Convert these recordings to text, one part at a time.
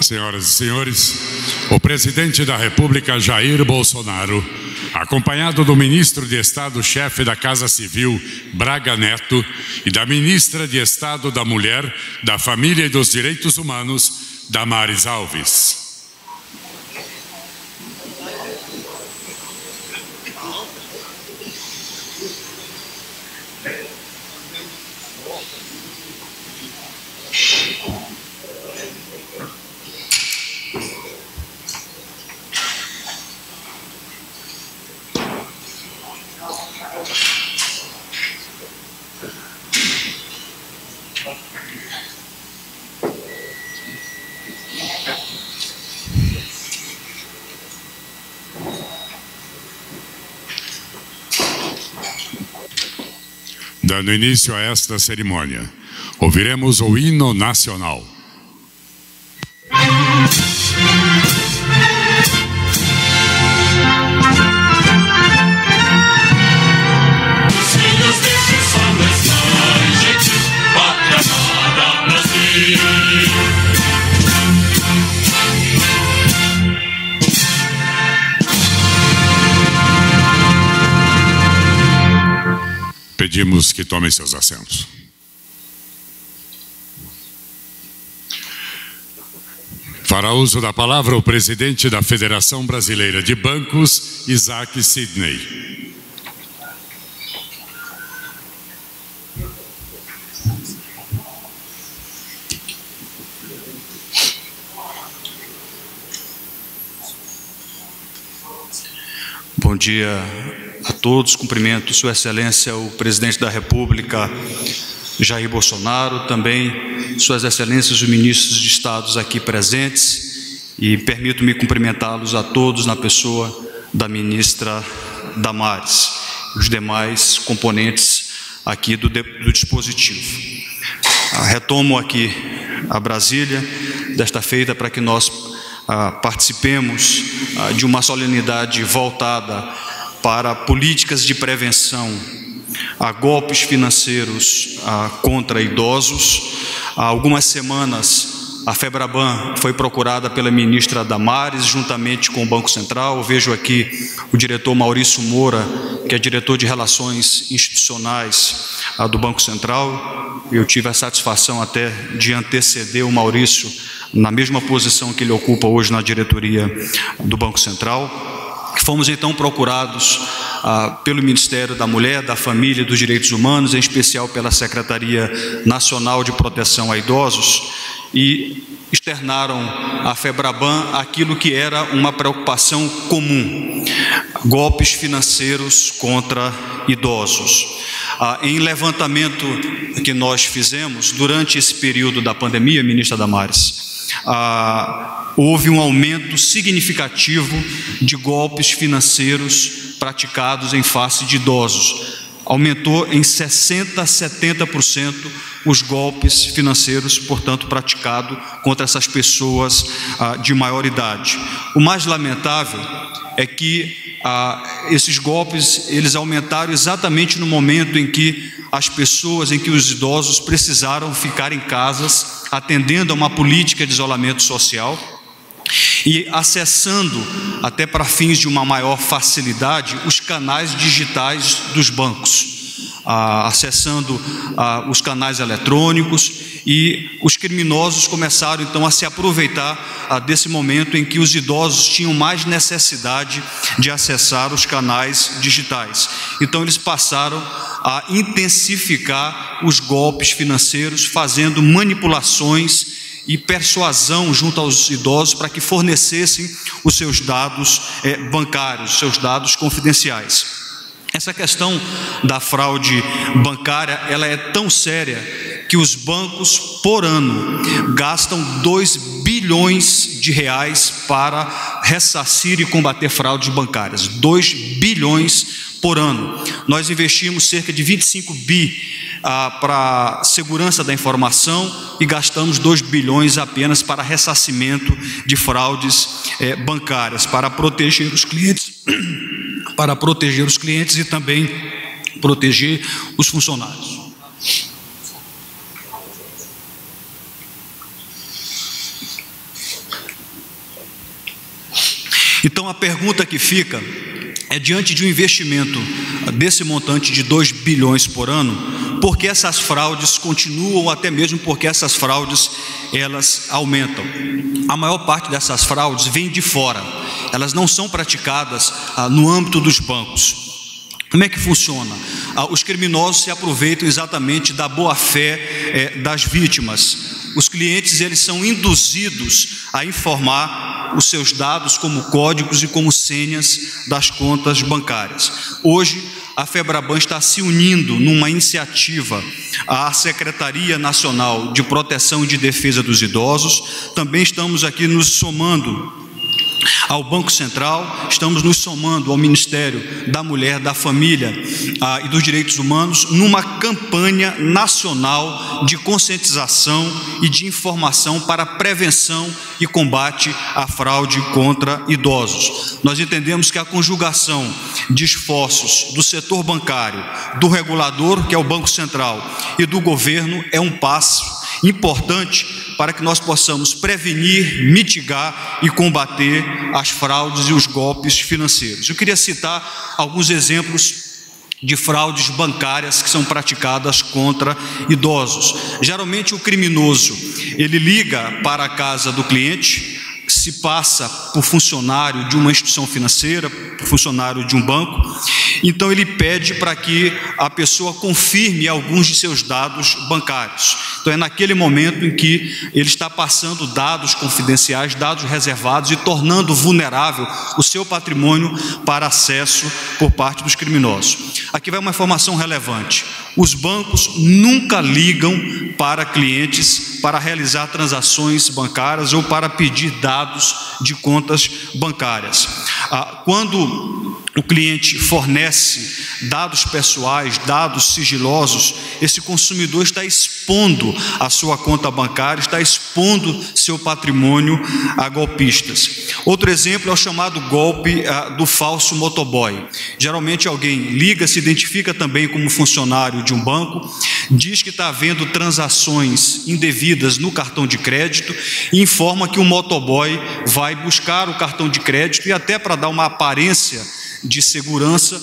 Senhoras e senhores, o presidente da República, Jair Bolsonaro, acompanhado do ministro de Estado-chefe da Casa Civil, Braga Neto, e da ministra de Estado da Mulher, da Família e dos Direitos Humanos, Damares Alves. Dando início a esta cerimônia, ouviremos o hino nacional. Pedimos que tomem seus assentos. Fará uso da palavra o presidente da Federação Brasileira de Bancos, Isaac Sidney. Bom dia a todos, cumprimento Sua Excelência o Presidente da República, Jair Bolsonaro, também Suas Excelências os Ministros de Estados aqui presentes, e permito-me cumprimentá-los a todos na pessoa da Ministra Damares e os demais componentes aqui do dispositivo. Retomo aqui a Brasília desta feita para que nós participemos de uma solenidade voltada para políticas de prevenção a golpes financeiros contra idosos. Há algumas semanas, a FEBRABAN foi procurada pela ministra Damares, juntamente com o Banco Central. Eu vejo aqui o diretor Maurício Moura, que é diretor de Relações Institucionais do Banco Central. Eu tive a satisfação até de anteceder o Maurício na mesma posição que ele ocupa hoje na diretoria do Banco Central. Fomos então procurados pelo Ministério da Mulher, da Família e dos Direitos Humanos, em especial pela Secretaria Nacional de Proteção a Idosos, e externaram à FEBRABAN aquilo que era uma preocupação comum: golpes financeiros contra idosos. Em levantamento que nós fizemos durante esse período da pandemia, ministra Damares, houve um aumento significativo de golpes financeiros praticados em face de idosos. Aumentou em 60% a 70% os golpes financeiros, portanto, praticados contra essas pessoas de maior idade. O mais lamentável é que esses golpes eles aumentaram exatamente no momento em que as pessoas, em que os idosos precisaram ficar em casas, atendendo a uma política de isolamento social e acessando, até para fins de uma maior facilidade, os canais digitais dos bancos, acessando os canais eletrônicos, e os criminosos começaram então a se aproveitar desse momento em que os idosos tinham mais necessidade de acessar os canais digitais. Então eles passaram a intensificar os golpes financeiros, fazendo manipulações e persuasão junto aos idosos para que fornecessem os seus dados bancários, os seus dados confidenciais. Essa questão da fraude bancária, ela é tão séria que os bancos, por ano, gastam 2 bilhões de reais para ressarcir e combater fraudes bancárias. 2 bilhões por ano. Nós investimos cerca de 25 bi para segurança da informação e gastamos 2 bilhões apenas para ressarcimento de fraudes bancárias, para proteger os clientes, e também proteger os funcionários. Então a pergunta que fica é, diante de um investimento desse montante de 2 bilhões por ano, por que essas fraudes continuam, ou até mesmo porque essas fraudes elas aumentam? A maior parte dessas fraudes vem de fora, elas não são praticadas no âmbito dos bancos. Como é que funciona? Os criminosos se aproveitam exatamente da boa-fé das vítimas. Os clientes eles são induzidos a informar os seus dados como códigos e como senhas das contas bancárias. Hoje, a FEBRABAN está se unindo numa iniciativa à Secretaria Nacional de Proteção e de Defesa dos Idosos. Também estamos aqui nos somando ao Banco Central, estamos nos somando ao Ministério da Mulher, da Família e dos Direitos Humanos, numa campanha nacional de conscientização e de informação para prevenção e combate à fraude contra idosos. Nós entendemos que a conjugação de esforços do setor bancário, do regulador, que é o Banco Central, e do governo é um passo importante para que nós possamos prevenir, mitigar e combater as fraudes e os golpes financeiros. Eu queria citar alguns exemplos de fraudes bancárias que são praticadas contra idosos. Geralmente o criminoso, ele liga para a casa do cliente, se passa por funcionário de uma instituição financeira, por funcionário de um banco, então ele pede para que a pessoa confirme alguns de seus dados bancários. Então é naquele momento em que ele está passando dados confidenciais, dados reservados e tornando vulnerável o seu patrimônio para acesso por parte dos criminosos. Aqui vai uma informação relevante: os bancos nunca ligam para clientes para realizar transações bancárias ou para pedir dados de contas bancárias. Quando o cliente fornece dados pessoais, dados sigilosos, esse consumidor está expondo a sua conta bancária, está expondo seu patrimônio a golpistas. Outro exemplo é o chamado golpe do falso motoboy. Geralmente alguém liga, se identifica também como funcionário de um banco, diz que está havendo transações indevidas no cartão de crédito e informa que o motoboy vai buscar o cartão de crédito e até para dar uma aparência de segurança,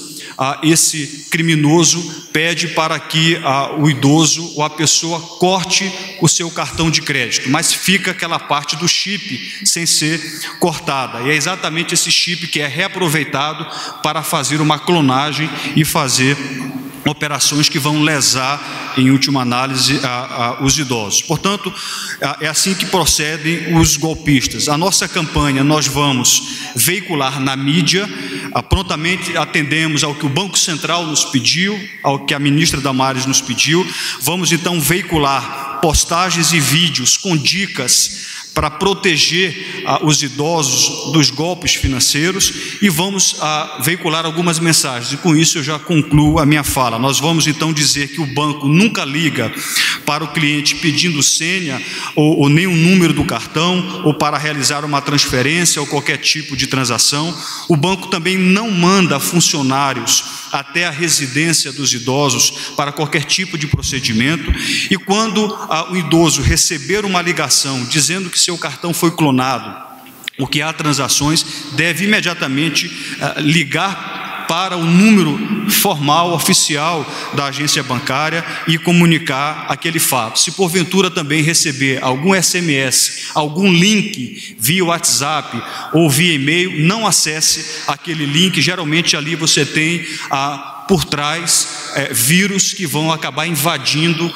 esse criminoso pede para que o idoso ou a pessoa corte o seu cartão de crédito, mas fica aquela parte do chip sem ser cortada, e é exatamente esse chip que é reaproveitado para fazer uma clonagem e fazer operações que vão lesar, em última análise, os idosos. Portanto, é assim que procedem os golpistas. A nossa campanha, nós vamos veicular na mídia, prontamente atendemos ao que o Banco Central nos pediu, ao que a ministra Damares nos pediu. Vamos então veicular postagens e vídeos com dicas para proteger os idosos dos golpes financeiros e vamos veicular algumas mensagens. E com isso eu já concluo a minha fala. Nós vamos então dizer que o banco nunca liga para o cliente pedindo senha ou nem o número do cartão ou para realizar uma transferência ou qualquer tipo de transação. O banco também não manda funcionários até a residência dos idosos para qualquer tipo de procedimento. E quando o idoso receber uma ligação dizendo que seu cartão foi clonado, ou que há transações, deve imediatamente ligar para o número formal, oficial da agência bancária e comunicar aquele fato. Se porventura também receber algum SMS, algum link via WhatsApp ou via e-mail, não acesse aquele link. Geralmente ali você tem por trás vírus que vão acabar invadindo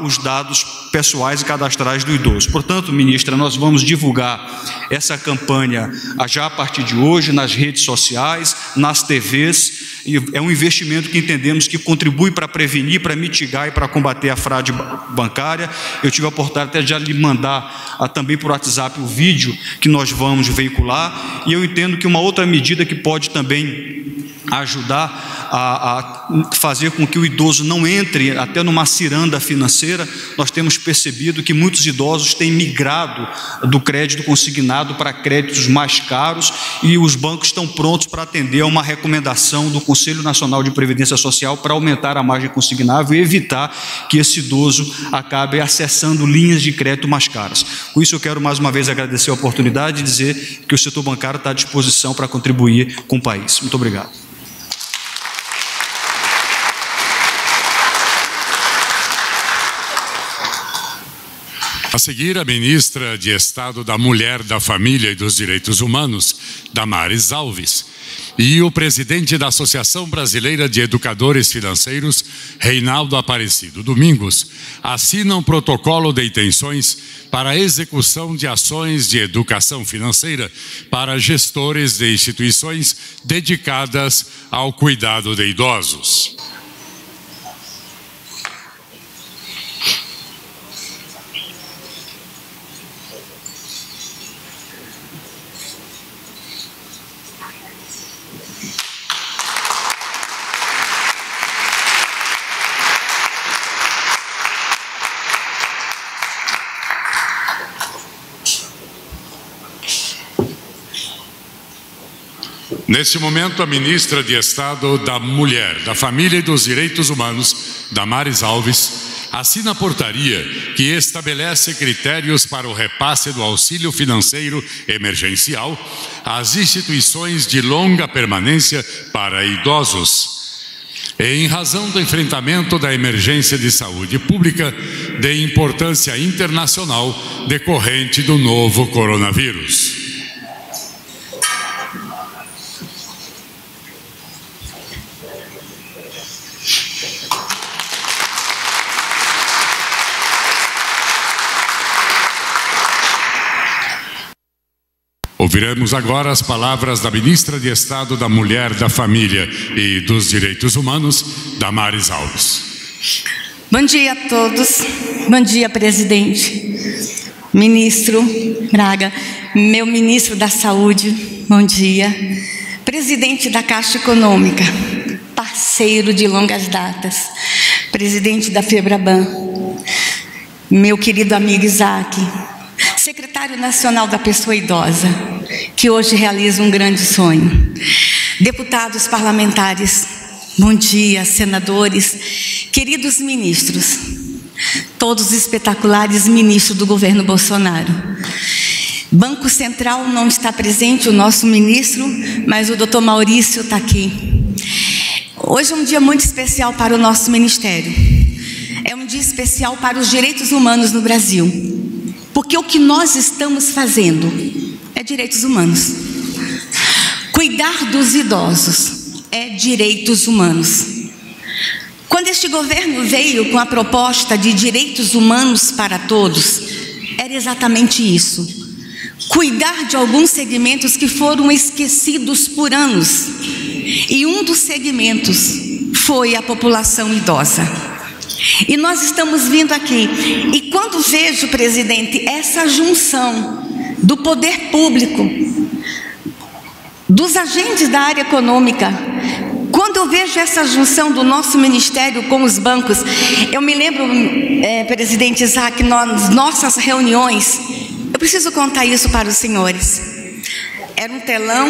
os dados pessoais e cadastrais do idoso. Portanto, ministra, nós vamos divulgar essa campanha já a partir de hoje nas redes sociais, nas TVs, e é um investimento que entendemos que contribui para prevenir, para mitigar e para combater a fraude bancária. Eu tive a oportunidade até de lhe mandar também por WhatsApp o vídeo que nós vamos veicular, e eu entendo que uma outra medida que pode também ajudar a fazer com que o idoso não entre até numa ciranda financeira, nós temos percebido que muitos idosos têm migrado do crédito consignado para créditos mais caros, e os bancos estão prontos para atender a uma recomendação do Conselho Nacional de Previdência Social para aumentar a margem consignável e evitar que esse idoso acabe acessando linhas de crédito mais caras. Com isso, eu quero mais uma vez agradecer a oportunidade e dizer que o setor bancário está à disposição para contribuir com o país. Muito obrigado. A seguir, a ministra de Estado da Mulher, da Família e dos Direitos Humanos, Damares Alves, e o presidente da Associação Brasileira de Educadores Financeiros, Reinaldo Aparecido Domingos, assinam protocolo de intenções para a execução de ações de educação financeira para gestores de instituições dedicadas ao cuidado de idosos. Neste momento, a ministra de Estado da Mulher, da Família e dos Direitos Humanos, Damares Alves, assina a portaria que estabelece critérios para o repasse do auxílio financeiro emergencial às instituições de longa permanência para idosos, em razão do enfrentamento da emergência de saúde pública de importância internacional decorrente do novo coronavírus. Ouviremos agora as palavras da ministra de Estado da Mulher, da Família e dos Direitos Humanos, Damares Alves. Bom dia a todos. Bom dia, presidente. Ministro Braga, meu ministro da Saúde, bom dia. Presidente da Caixa Econômica, parceiro de longas datas. Presidente da FEBRABAN, meu querido amigo Isaac. Secretário Nacional da Pessoa Idosa, que hoje realiza um grande sonho. Deputados parlamentares, bom dia, senadores, queridos ministros, todos espetaculares ministros do governo Bolsonaro. Banco Central não está presente, o nosso ministro, mas o doutor Maurício está aqui. Hoje é um dia muito especial para o nosso ministério. É um dia especial para os direitos humanos no Brasil. Porque o que nós estamos fazendo é direitos humanos. Cuidar dos idosos é direitos humanos. Quando este governo veio com a proposta de direitos humanos para todos, era exatamente isso. Cuidar de alguns segmentos que foram esquecidos por anos. E um dos segmentos foi a população idosa. E nós estamos vindo aqui, e quando vejo, presidente, essa junção do poder público, dos agentes da área econômica, quando eu vejo essa junção do nosso ministério com os bancos, eu me lembro, presidente Isaac, nas nossas reuniões, eu preciso contar isso para os senhores. Era um telão,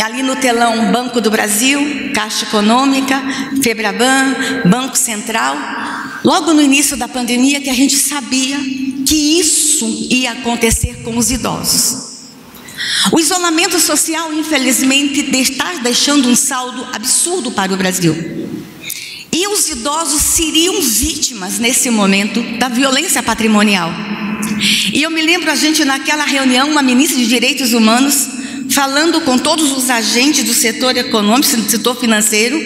ali no telão Banco do Brasil, Caixa Econômica, FEBRABAN, Banco Central. Logo no início da pandemia que a gente sabia que isso ia acontecer com os idosos. O isolamento social, infelizmente, está deixando um saldo absurdo para o Brasil. E os idosos seriam vítimas, nesse momento, da violência patrimonial. E eu me lembro, a gente naquela reunião, uma ministra de Direitos Humanos, falando com todos os agentes do setor econômico, do setor financeiro,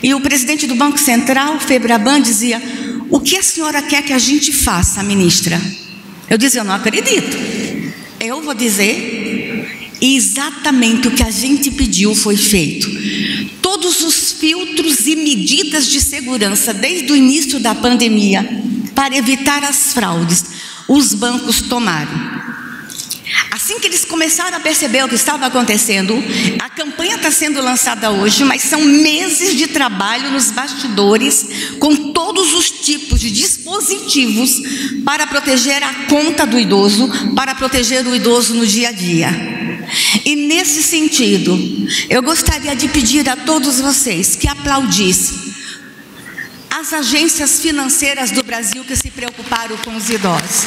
e o presidente do Banco Central, FEBRABAN, dizia: o que a senhora quer que a gente faça, ministra? Eu dizia: eu não acredito. Eu vou dizer, exatamente o que a gente pediu foi feito. Todos os filtros e medidas de segurança, desde o início da pandemia, para evitar as fraudes, os bancos tomaram. Assim Assim que eles começaram a perceber o que estava acontecendo, a campanha está sendo lançada hoje, mas são meses de trabalho nos bastidores, com todos os tipos de dispositivos para proteger a conta do idoso, para proteger o idoso no dia a dia. E nesse sentido, eu gostaria de pedir a todos vocês que aplaudissem as agências financeiras do Brasil que se preocuparam com os idosos.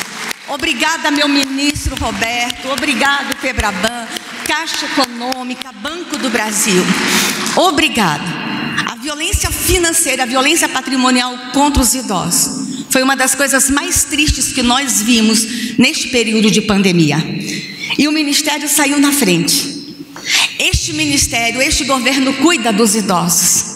Obrigada, meu ministro Roberto, obrigado, Febraban, Caixa Econômica, Banco do Brasil. Obrigado. A violência financeira, a violência patrimonial contra os idosos foi uma das coisas mais tristes que nós vimos neste período de pandemia. E o Ministério saiu na frente. Este Ministério, este governo cuida dos idosos.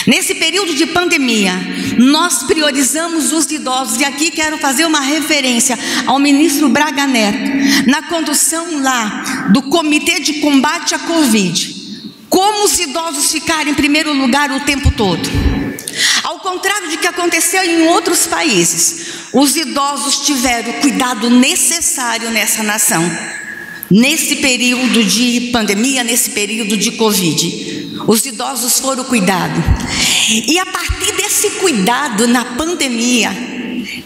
Nesse período de pandemia, nós priorizamos os idosos, e aqui quero fazer uma referência ao ministro Braga Neto, na condução lá do Comitê de Combate à Covid, como os idosos ficaram em primeiro lugar o tempo todo. Ao contrário de que aconteceu em outros países, os idosos tiveram o cuidado necessário nessa nação, nesse período de pandemia, nesse período de Covid. Os idosos foram cuidados. E a partir desse cuidado na pandemia,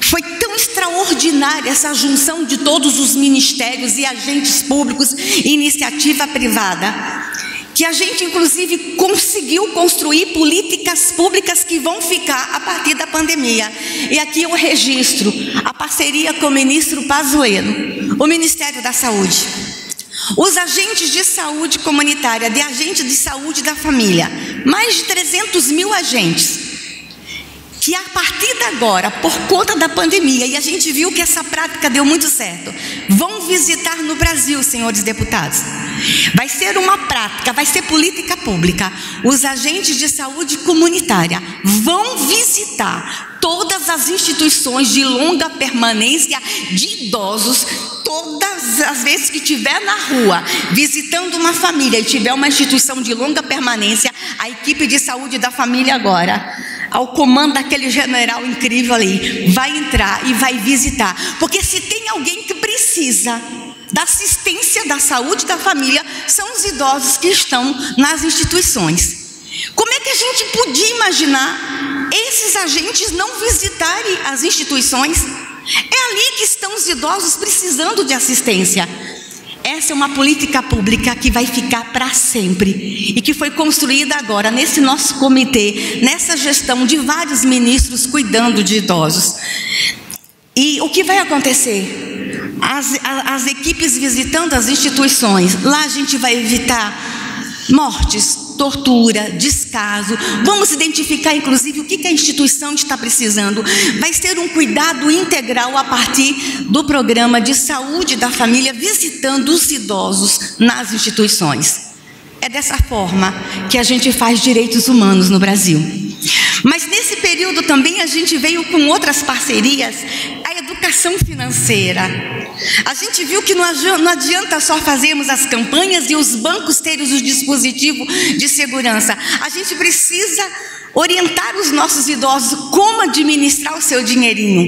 foi tão extraordinária essa junção de todos os ministérios e agentes públicos e iniciativa privada, que a gente inclusive conseguiu construir políticas públicas que vão ficar a partir da pandemia. E aqui eu registro a parceria com o ministro Pazuello, o Ministério da Saúde, os agentes de saúde comunitária, de agentes de saúde da família, mais de 300 mil agentes, que a partir de agora, por conta da pandemia, e a gente viu que essa prática deu muito certo, vão visitar no Brasil, senhores deputados. Vai ser uma prática, vai ser política pública. Os agentes de saúde comunitária vão visitar todas as instituições de longa permanência de idosos, todas as vezes que estiver na rua, visitando uma família e tiver uma instituição de longa permanência, a equipe de saúde da família agora, ao comando daquele general incrível ali, vai entrar e vai visitar. Porque se tem alguém que precisa da assistência da saúde da família, são os idosos que estão nas instituições. Como é que a gente podia imaginar esses agentes não visitarem as instituições? É ali que estão os idosos precisando de assistência. Essa é uma política pública que vai ficar para sempre e que foi construída agora nesse nosso comitê, nessa gestão de vários ministros cuidando de idosos. E o que vai acontecer? As equipes visitando as instituições, lá a gente vai evitar mortes, tortura, descaso. Vamos identificar inclusive o que a instituição está precisando. Vai ser um cuidado integral a partir do programa de saúde da família, visitando os idosos nas instituições. É dessa forma que a gente faz direitos humanos no Brasil. Mas nesse período também a gente veio com outras parcerias, a educação financeira. A gente viu que não adianta só fazermos as campanhas e os bancos terem os dispositivos de segurança. A gente precisa orientar os nossos idosos como administrar o seu dinheirinho.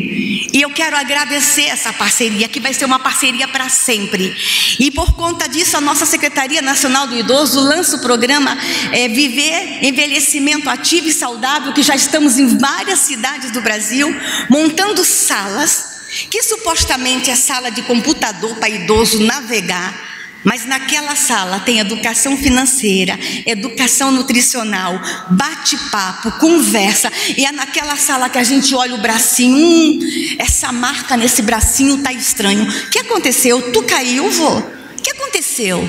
E eu quero agradecer essa parceria, que vai ser uma parceria para sempre. E por conta disso, a nossa Secretaria Nacional do Idoso lança o programa Viver Envelhecimento Ativo e Saudável, que já estamos em várias cidades do Brasil, montando salas, que supostamente é sala de computador para idoso navegar, mas naquela sala tem educação financeira, educação nutricional, bate-papo, conversa, e é naquela sala que a gente olha o bracinho, essa marca nesse bracinho está estranho. O que aconteceu? Tu caiu, vô? O que aconteceu?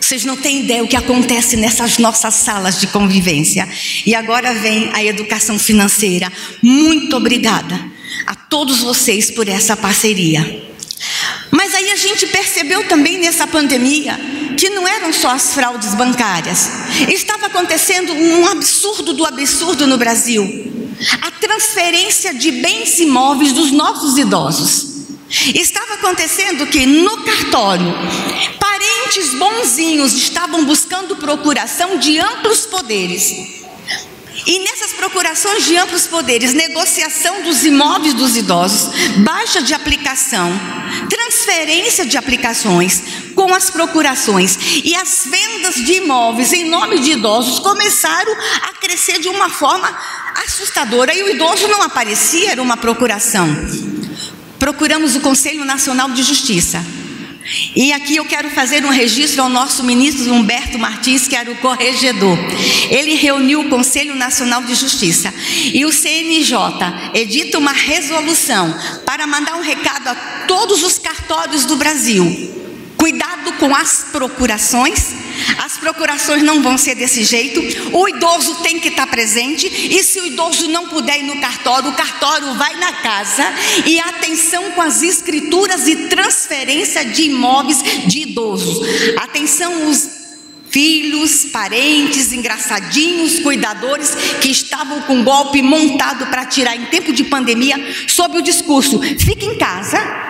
Vocês não têm ideia o que acontece nessas nossas salas de convivência. E agora vem a educação financeira. Muito obrigada a todos vocês por essa parceria. Mas aí a gente percebeu também nessa pandemia que não eram só as fraudes bancárias. Estava acontecendo um absurdo do absurdo no Brasil. A transferência de bens imóveis dos nossos idosos. Estava acontecendo que no cartório, parentes bonzinhos estavam buscando procuração de amplos poderes. E nessas procurações de amplos poderes, negociação dos imóveis dos idosos, baixa de aplicação, transferência transferência de aplicações com as procurações. E as vendas de imóveis em nome de idosos começaram a crescer de uma forma assustadora. E o idoso não aparecia, era uma procuração. Procuramos o Conselho Nacional de Justiça. E aqui eu quero fazer um registro ao nosso ministro Humberto Martins, que era o corregedor. Ele reuniu o Conselho Nacional de Justiça e o CNJ edita uma resolução para mandar um recado a todos os cartórios do Brasil. Cuidado com as procurações não vão ser desse jeito, o idoso tem que estar presente, e se o idoso não puder ir no cartório, o cartório vai na casa, e atenção com as escrituras e transferência de imóveis de idosos. Atenção os filhos, parentes, engraçadinhos, cuidadores que estavam com golpe montado para tirar em tempo de pandemia, sob o discurso: fique em casa.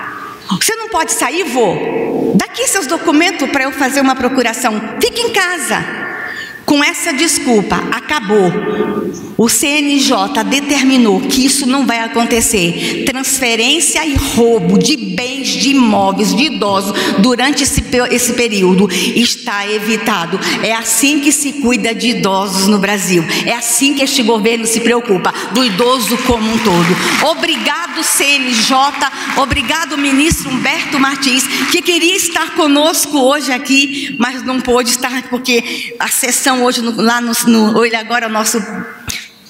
Você não pode sair, vô? Daqui seus documentos para eu fazer uma procuração. Fique em casa. Com essa desculpa, acabou. O CNJ determinou que isso não vai acontecer. Transferência e roubo de bens, de imóveis, de idosos durante esse período está evitado. É assim que se cuida de idosos no Brasil. É assim que este governo se preocupa do idoso como um todo. Obrigado, CNJ. Obrigado, ministro Humberto Martins, que queria estar conosco hoje aqui, mas não pôde estar porque a sessão hoje ele agora é o nosso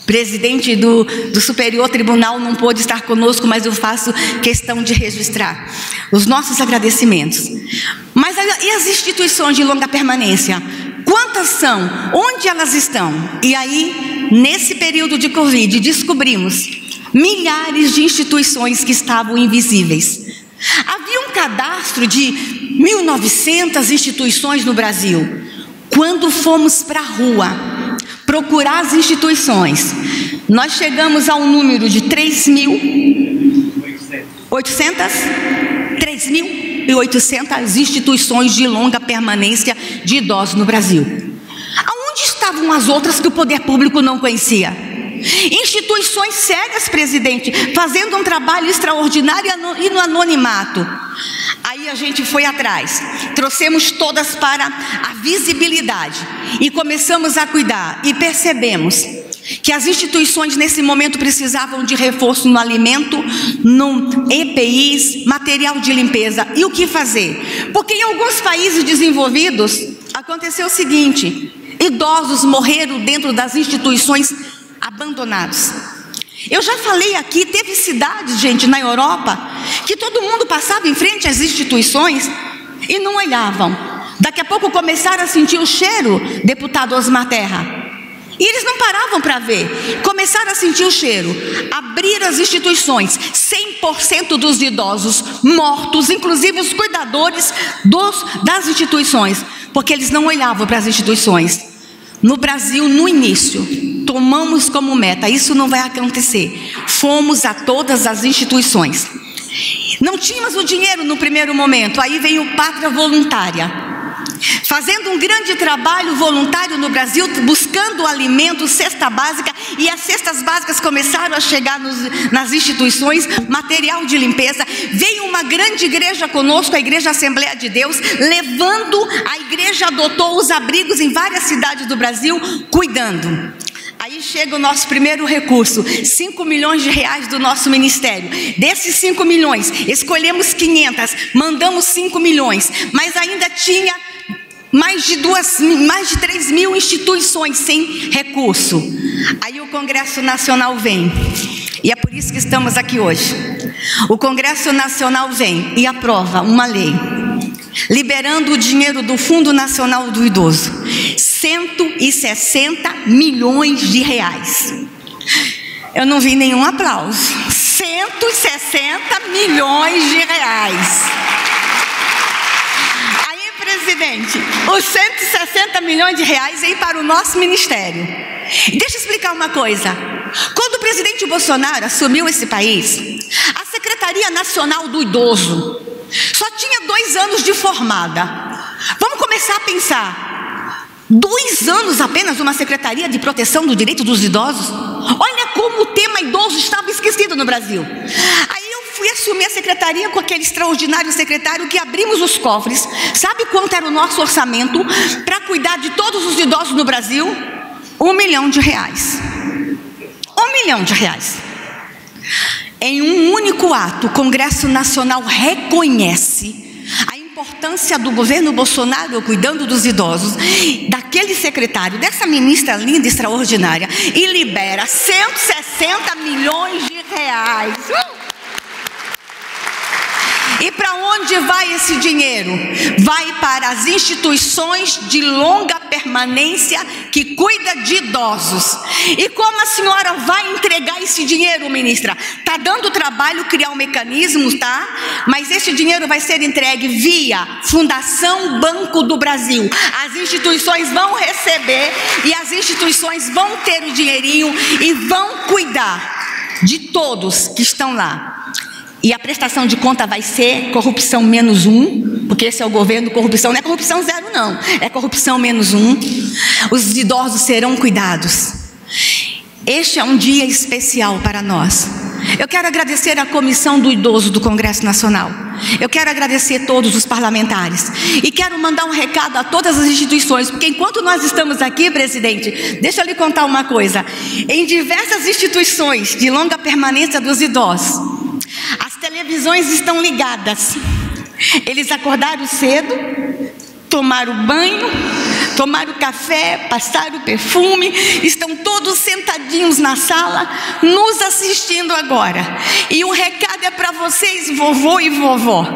presidente do Superior Tribunal, não pôde estar conosco, mas eu faço questão de registrar os nossos agradecimentos. Mas e as instituições de longa permanência? Quantas são? Onde elas estão? E aí, nesse período de Covid, descobrimos milhares de instituições que estavam invisíveis. Havia um cadastro de 1.900 instituições no Brasil. Quando fomos para a rua procurar as instituições, nós chegamos ao número de 3.800 instituições de longa permanência de idosos no Brasil. Aonde estavam as outras que o poder público não conhecia? Instituições sérias, presidente, fazendo um trabalho extraordinário e no anonimato. Aí a gente foi atrás, trouxemos todas para a visibilidade e começamos a cuidar, e percebemos que as instituições nesse momento precisavam de reforço no alimento, no EPIs, material de limpeza. E o que fazer? Porque em alguns países desenvolvidos aconteceu o seguinte: idosos morreram dentro das instituições abandonados. Eu já falei aqui, teve cidades, gente, na Europa, que todo mundo passava em frente às instituições e não olhavam. Daqui a pouco começaram a sentir o cheiro, deputado Osmar Terra, e eles não paravam para ver. Começaram a sentir o cheiro, abriram as instituições, 100% dos idosos mortos, inclusive os cuidadores das instituições, porque eles não olhavam para as instituições. No Brasil, no início, tomamos como meta: isso não vai acontecer. Fomos a todas as instituições. Não tínhamos o dinheiro no primeiro momento. Aí veio o Pátria Voluntária, fazendo um grande trabalho voluntário no Brasil, buscando alimento, cesta básica, e as cestas básicas começaram a chegar nas instituições, material de limpeza. Veio uma grande igreja conosco, a Igreja Assembleia de Deus, levando, a igreja adotou os abrigos em várias cidades do Brasil, cuidando. Aí chega o nosso primeiro recurso, 5 milhões de reais do nosso ministério. Desses 5 milhões, escolhemos 500, mandamos 5 milhões, mas ainda tinha mais de 3 mil instituições sem recurso. Aí o Congresso Nacional vem, e é por isso que estamos aqui hoje. O Congresso Nacional vem e aprova uma lei, liberando o dinheiro do Fundo Nacional do Idoso, 160 milhões de reais. Eu não vi nenhum aplauso. 160 milhões de reais. Aí, presidente, os 160 milhões de reais vêm para o nosso ministério. Deixa eu explicar uma coisa. Quando o presidente Bolsonaro assumiu esse país, a Secretaria Nacional do Idoso só tinha 2 anos de formada. Vamos começar a pensar. 2 anos apenas uma Secretaria de Proteção do Direito dos Idosos? Olha como o tema idoso estava esquecido no Brasil. Aí eu fui assumir a secretaria com aquele extraordinário secretário que abrimos os cofres. Sabe quanto era o nosso orçamento para cuidar de todos os idosos no Brasil? R$1 milhão. R$1 milhão. Em um único ato, o Congresso Nacional reconhece a importância do governo Bolsonaro cuidando dos idosos, daquele secretário, dessa ministra linda e extraordinária, e libera 160 milhões de reais. E para onde vai esse dinheiro? Vai para as instituições de longa permanência que cuida de idosos. E como a senhora vai entregar esse dinheiro, ministra? Está dando trabalho criar um mecanismo, tá? Mas esse dinheiro vai ser entregue via Fundação Banco do Brasil. As instituições vão receber e as instituições vão ter o dinheirinho e vão cuidar de todos que estão lá. E a prestação de conta vai ser corrupção -1, porque esse é o governo corrupção, não é corrupção 0 não, é corrupção -1. Os idosos serão cuidados. Este é um dia especial para nós. Eu quero agradecer a Comissão do Idoso do Congresso Nacional. Eu quero agradecer todos os parlamentares. E quero mandar um recado a todas as instituições, porque enquanto nós estamos aqui, presidente, deixa eu lhe contar uma coisa. Em diversas instituições de longa permanência dos idosos, as televisões estão ligadas. Eles acordaram cedo, tomaram banho, tomaram café, passaram perfume, estão todos sentadinhos na sala, nos assistindo agora. E o recado é para vocês, vovô e vovó.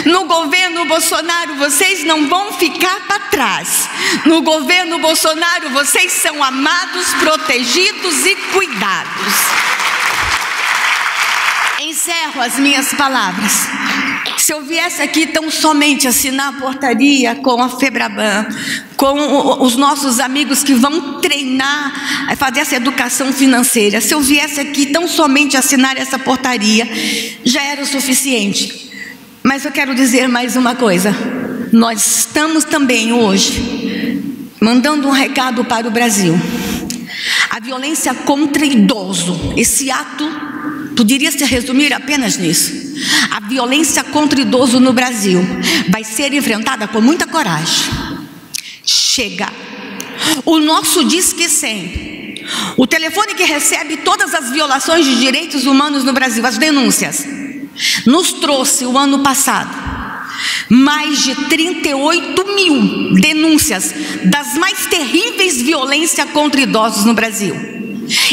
No governo Bolsonaro, vocês não vão ficar para trás. No governo Bolsonaro, vocês são amados, protegidos e cuidados. Encerro as minhas palavras. Se eu viesse aqui tão somente assinar a portaria com a FEBRABAN, com os nossos amigos que vão treinar, fazer essa educação financeira, se eu viesse aqui tão somente assinar essa portaria, já era o suficiente. Mas eu quero dizer mais uma coisa. Nós estamos também hoje mandando um recado para o Brasil. A violência contra idoso, esse ato poderia se resumir apenas nisso. A violência contra idoso no Brasil vai ser enfrentada com muita coragem. Chega. O nosso Disque 100, o telefone que recebe todas as violações de direitos humanos no Brasil, as denúncias, nos trouxe o ano passado mais de 38 mil denúncias das mais terríveis violências contra idosos no Brasil.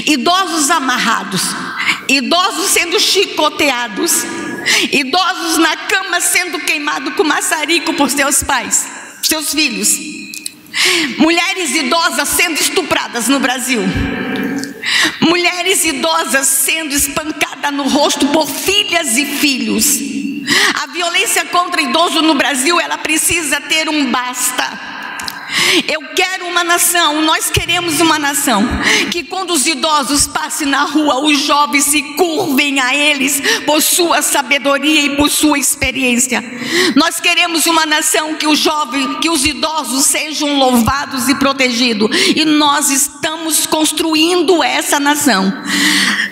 Idosos amarrados, idosos sendo chicoteados, idosos na cama sendo queimados com maçarico por seus pais, seus filhos, mulheres idosas sendo estupradas no Brasil, mulheres idosas sendo espancadas no rosto por filhas e filhos. A violência contra idoso no Brasil, ela precisa ter um basta. Eu quero uma nação, nós queremos uma nação que quando os idosos passem na rua, os jovens se curvem a eles por sua sabedoria e por sua experiência. Nós queremos uma nação que os idosos sejam louvados e protegidos. E nós estamos construindo essa nação.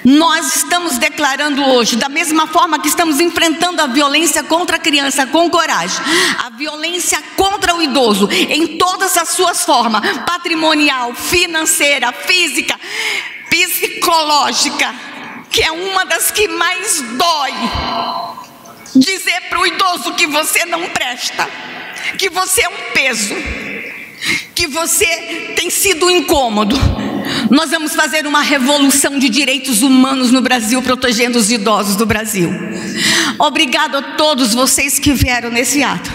Nós estamos declarando hoje, da mesma forma que estamos enfrentando a violência contra a criança com coragem, a violência contra o idoso em todas as suas formas, patrimonial, financeira, física, psicológica, que é uma das que mais dói. Dizer para o idoso que você não presta, que você é um peso, que você tem sido um incômodo. Nós vamos fazer uma revolução de direitos humanos no Brasil, protegendo os idosos do Brasil. Obrigado a todos vocês que vieram nesse ato.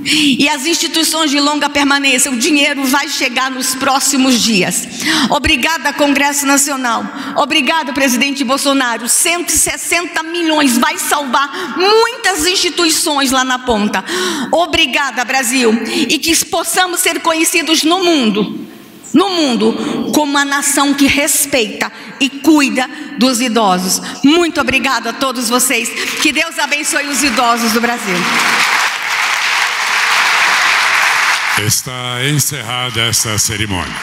E as instituições de longa permanência, o dinheiro vai chegar nos próximos dias. Obrigada, Congresso Nacional. Obrigado, presidente Bolsonaro. 160 milhões vai salvar muitas instituições lá na ponta. Obrigada, Brasil. E que possamos ser conhecidos no mundo como uma nação que respeita e cuida dos idosos. Muito obrigado a todos vocês. Que Deus abençoe os idosos do Brasil. Está encerrada essa cerimônia.